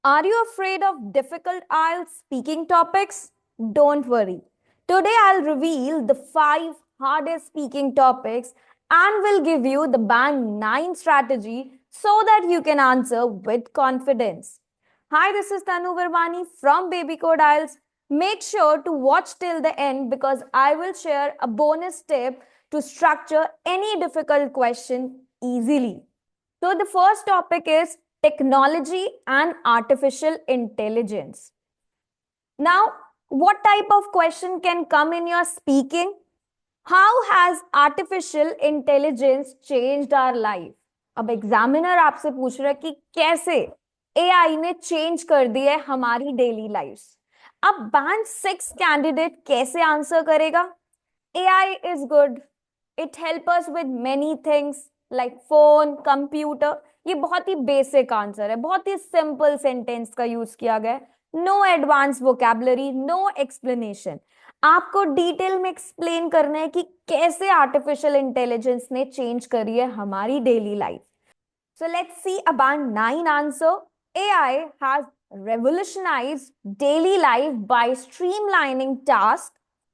Are you afraid of difficult IELTS speaking topics? Don't worry. Today I'll reveal the 5 hardest speaking topics and will give you the band 9 strategy so that you can answer with confidence. Hi, this is Tanu Verwani from Baby Code IELTS. Make sure to watch till the end because I will share a bonus tip to structure any difficult question easily. So, the first topic is technology and artificial intelligence. Now, what type of question can come in your speaking? How has artificial intelligence changed our life? अब examiner आपसे पूछ रहा है कि कैसे AI ने change कर दी है हमारी डेली लाइफ्स। अब बैंड 6 कैंडिडेट कैसे आंसर करेगा? AI is good, it help us with many things like phone, computer. ये बहुत ही बेसिक आंसर है, बहुत ही सिंपल सेंटेंस का यूज किया गया है। No advance vocabulary, no explanation. आपको डिटेल में एक्सप्लेन करना है कि कैसे आर्टिफिशियल इंटेलिजेंस ने चेंज करी है हमारी daily life. So let's see about 9 answer. AI has revolutionized daily life by streamlining tasks,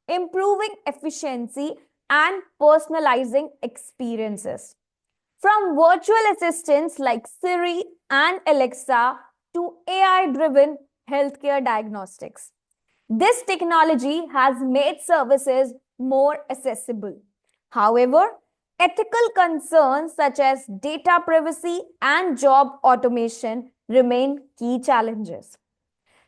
improving efficiency, and personalizing experiences. From virtual assistants like Siri and Alexa to AI driven healthcare diagnostics. This technology has made services more accessible. However, ethical concerns such as data privacy and job automation remain key challenges.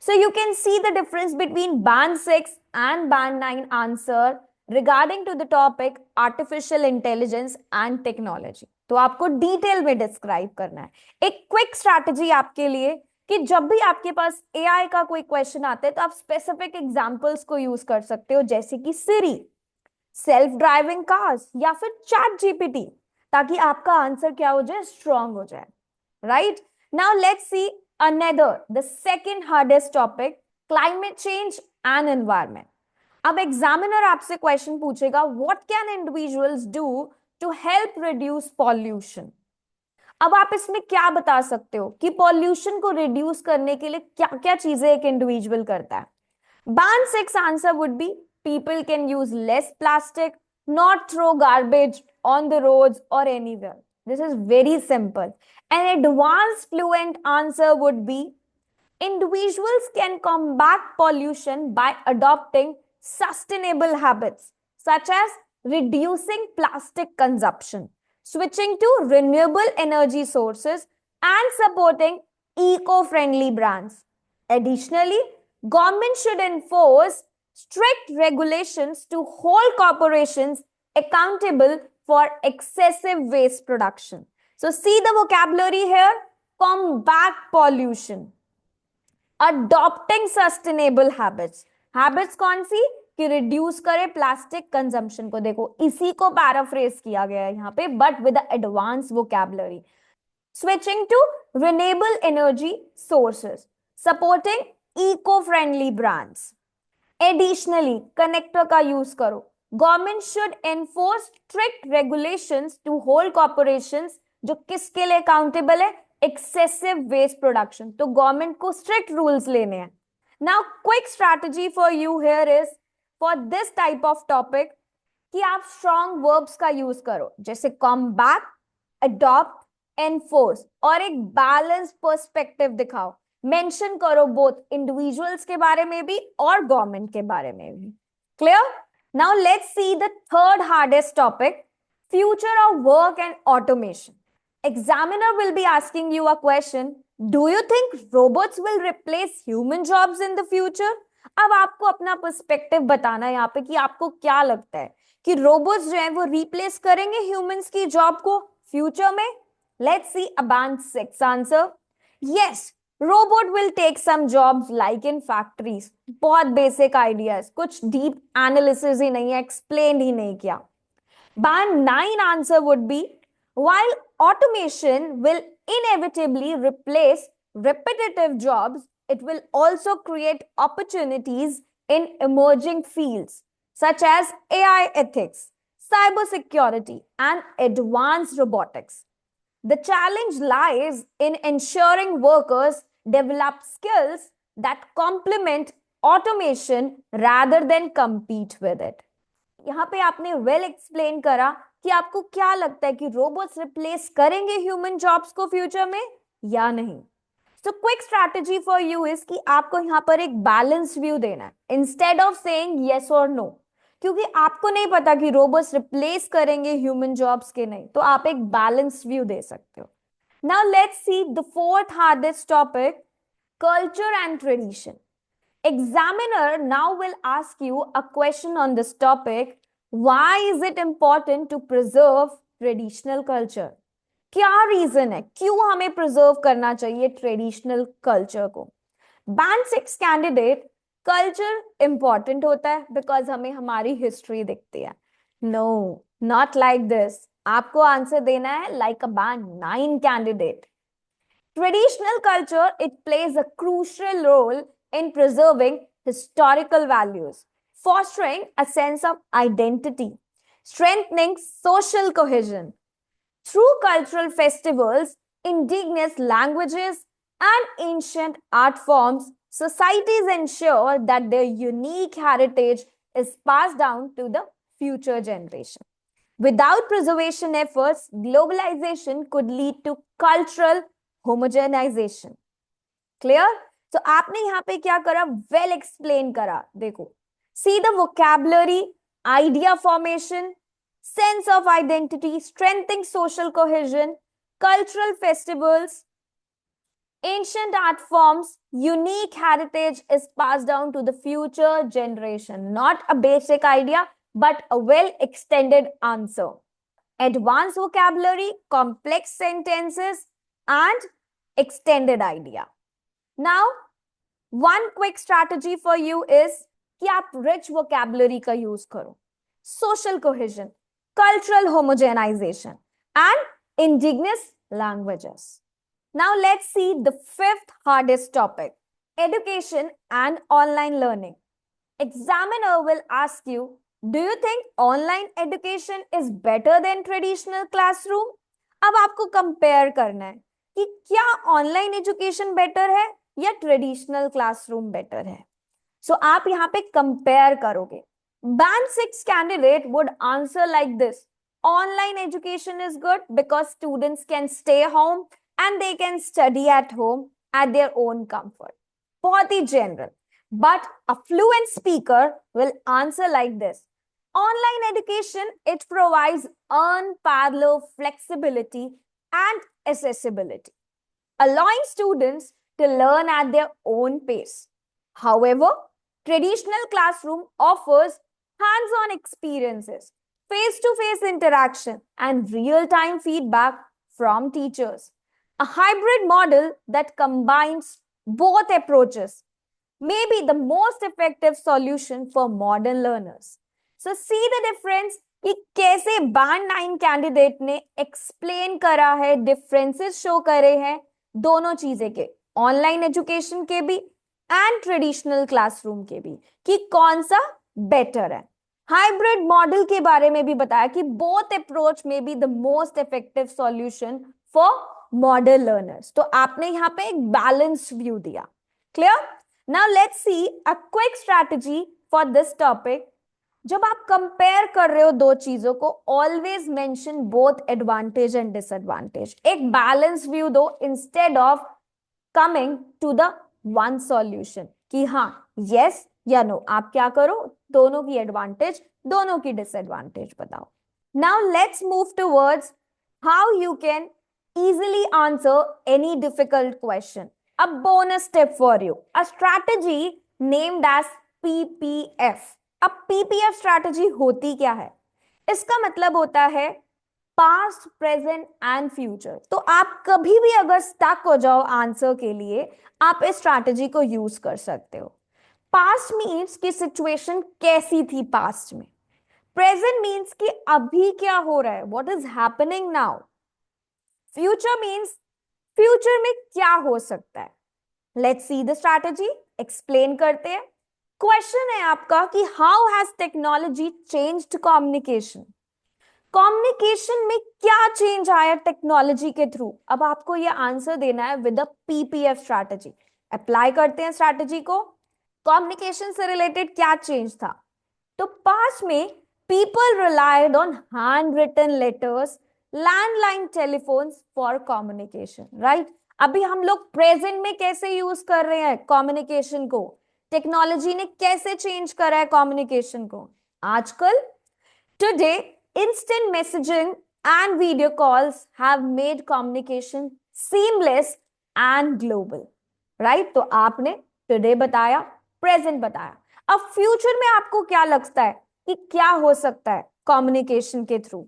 So you can see the difference between band 6 and band 9 answer regarding to the topic artificial intelligence and technology. तो आपको detail में describe करना है। एक quick strategy आपके लिए कि जब भी आपके पास एआई का कोई क्वेश्चन आता है तो आप स्पेसिफिक एग्जांपल्स को यूज कर सकते हो, जैसे कि सिरी, सेल्फ ड्राइविंग कार्स या फिर चैट जीपीटी, ताकि आपका आंसर क्या हो जाए, स्ट्रांग हो जाए। Right now let's see another the second hardest topic, climate change and environment. अब एग्जामिनर आपसे क्वेश्चन पूछेगा, what can individuals do to help reduce pollution. अब आप इसमें क्या बता सकते हो कि पॉल्यूशन को रिड्यूस करने के लिए क्या क्या चीजें एक इंडिविजुअल करता है? Band 6 answer would be people can use less plastic, not throw garbage on the roads or anywhere. This is very simple. An advanced fluent answer would be individuals can combat pollution by adopting sustainable habits such as reducing plastic consumption, switching to renewable energy sources, and supporting eco-friendly brands. Additionally, government should enforce strict regulations to hold corporations accountable for excessive waste production. So see the vocabulary here: combat pollution, adopting sustainable habits. Habits कौन सी? कि reduce करे plastic consumption को। देखो इसी को paraphrase किया गया है यहाँ पे, but with advance vocabulary. Switching to renewable energy sources, supporting eco friendly brands. Additionally connector का यूज करो। Government should enforce strict regulations to hold corporations, जो किसके लिए अकाउंटेबल है? Excessive waste production. तो गवर्नमेंट को स्ट्रिक्ट रूल्स लेने हैं। Now quick strategy for you here is, for this type of topic, कि आप स्ट्रॉन्ग वर्ब्स का यूज करो, जैसे कॉम्बैट, अडॉप्ट, एनफोर्स, और एक बैलेंस पर्सपेक्टिव दिखाओ। मेंशन करो बोथ इंडिविजुअल्स के बारे में भी और गवर्नमेंट के बारे में भी। Clear? Now let's see the third hardest topic, future of work and automation. Examiner will be asking you a question, do you think robots will replace human jobs in the future? अब आपको अपना perspective बताना है यहाँ पे कि आपको क्या लगता है कि रोबोट्स जो है वो रिप्लेस करेंगे ह्यूमंस की जॉब को फ्यूचर में। Let's see a band 6 answer. Yes, robot will take some jobs like in factories. बहुत बेसिक आइडियाज, कुछ डीप एनालिसिस ही नहीं है, एक्सप्लेन ही नहीं किया। band 9 answer would be, while automation will inevitably replace repetitive jobs, it will also create opportunities in emerging fields such as AI ethics, cybersecurity, and advanced robotics. The challenge lies in ensuring workers develop skills that complement automation rather than compete with it. यहाँ पे आपने well explain करा कि आपको क्या लगता है कि रोबोट्स रिप्लेस करेंगे ह्यूमन जॉब्स को फ्यूचर में या नहीं. So quick strategy for you is कि आपको यहाँ पर एक बैलेंस व्यू देना है इंस्टेड ऑफ सेइंग यस और नो, क्योंकि आपको नहीं पता कि रोबोट्स रिप्लेस करेंगे ह्यूमन जॉब्स के नहीं, तो आप एक बैलेंस व्यू दे सकते हो. Now let's see the fourth hardest topic, culture and tradition. Examiner now will ask you a question on this topic. Why is it important to preserve traditional culture? क्या reason है, क्यों हमें preserve करना चाहिए traditional culture को? Band 6 candidate, culture important होता है because हमें हमारी हिस्ट्री दिखती है. No, not like this. आपको आंसर देना है like a band 9 candidate. Traditional culture, it plays a crucial role in preserving historical values, fostering a sense of identity, strengthening social cohesion. Through cultural festivals, indigenous languages, and ancient art forms, societies ensure that their unique heritage is passed down to the future generation. Without preservation efforts, globalization could lead to cultural homogenization. Clear? So आपने यहाँ पे क्या करा, well explain करा. देखो, see the vocabulary, idea formation, sense of identity, strengthening social cohesion, cultural festivals, ancient art forms, unique heritage is passed down to the future generation. Not a basic idea, but a well extended answer. Advanced vocabulary, complex sentences, and extended idea. Now, one quick strategy for you is कि आप rich vocabulary का use करो. Social cohesion, cultural homogenization, and indigenous languages. Now, let's see the fifth hardest topic, education and online learning. Examiner will ask you, do you think online education is better than traditional classroom? अब आपको compare करना है कि क्या online education better है या traditional classroom better है. सो आप यहाँ पे कंपेयर करोगे. Band 6 candidate would answer like this, online education is good because students can stay home and they can study at home at their own comfort. बहुत ही general. But a fluent speaker will answer like this, online education, it provides unparalleled flexibility and accessibility, allowing students to learn at their own pace. However, traditional classroom offers hands-on experiences, face-to-face interaction, and real-time feedback from teachers. A hybrid model that combines both approaches may be the most effective solution for modern learners. So see the difference कि कैसे band 9 candidate ने explain करा है, differences show करे हैं दोनों चीजें के, ऑनलाइन एजुकेशन के भी एंड ट्रेडिशनल क्लासरूम के भी, कि कौन सा बेटर है. हाइब्रिड मॉडल के बारे में भी बताया कि बोथ अप्रोच में be the most effective solution for modern learners. तो आपने यहाँ पे एक बैलेंस व्यू दिया. Clear? Now let's see a quick strategy for this topic. जब आप कंपेयर कर रहे हो दो चीजों को, always mention both advantage and disadvantage. एक बैलेंस व्यू दो instead of coming to the one solution कि हाँ यस या नो. आप क्या करो, दोनों की एडवांटेज दोनों की डिसएडवांटेज बताओ. Now let's move towards how you can easily answer any difficult question. A bonus tip for you, a strategy named as PPF. अब PPF स्ट्रैटेजी होती क्या है? इसका मतलब होता है पास्ट, प्रेजेंट एंड फ्यूचर. तो आप कभी भी अगर स्टक हो जाओ आंसर के लिए, आप इस स्ट्रैटेजी को यूज कर सकते हो. पास्ट मीन्स कि सिचुएशन कैसी थी पास्ट में. प्रेजेंट मीन्स कि अभी क्या हो रहा है, what is happening now. Future means future में क्या हो सकता है. Let's see the strategy. Explain करते हैं. क्वेश्चन है आपका कि how has technology changed communication. Communication में क्या चेंज आया टेक्नोलॉजी के थ्रू. अब आपको ये आंसर देना है with a PPF strategy. Apply करते हैं स्ट्रैटेजी को। कम्युनिकेशन से रिलेटेड क्या चेंज था? तो पास्ट में people relied on hand written letters, landline telephones for communication, right? अभी हम लोग प्रेजेंट में कैसे यूज कर रहे हैं कम्युनिकेशन को? टेक्नोलॉजी ने कैसे चेंज करा है कम्युनिकेशन को आजकल? Today instant messaging and video calls have made communication seamless and global, right? तो आपने टुडे बताया, प्रेजेंट बताया। अब फ्यूचर में आपको क्या लगता है कि क्या हो सकता है कम्युनिकेशन के through?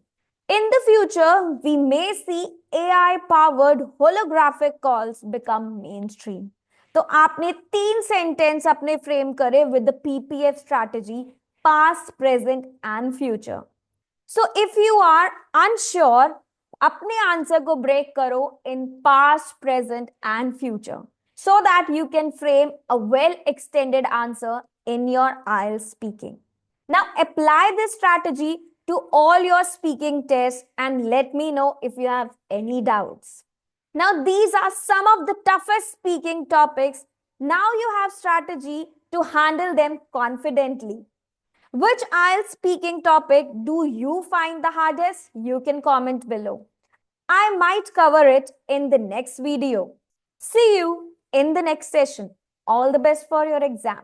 In the future, we may see AI-powered holographic calls become mainstream. तो आपने 3 सेंटेंस अपने फ्रेम करे with the PPF strategy, past, present and future. So if you are unsure, अपने आंसर को ब्रेक करो in past, present and future so that you can frame a well extended answer in your IELTS speaking. Now apply this strategy to all your speaking tests and let me know if you have any doubts. Now these are some of the toughest speaking topics. Now you have strategy to handle them confidently. Which IELTS speaking topic do you find the hardest? You can comment below. I might cover it in the next video. See you in the next session. All the best for your exam.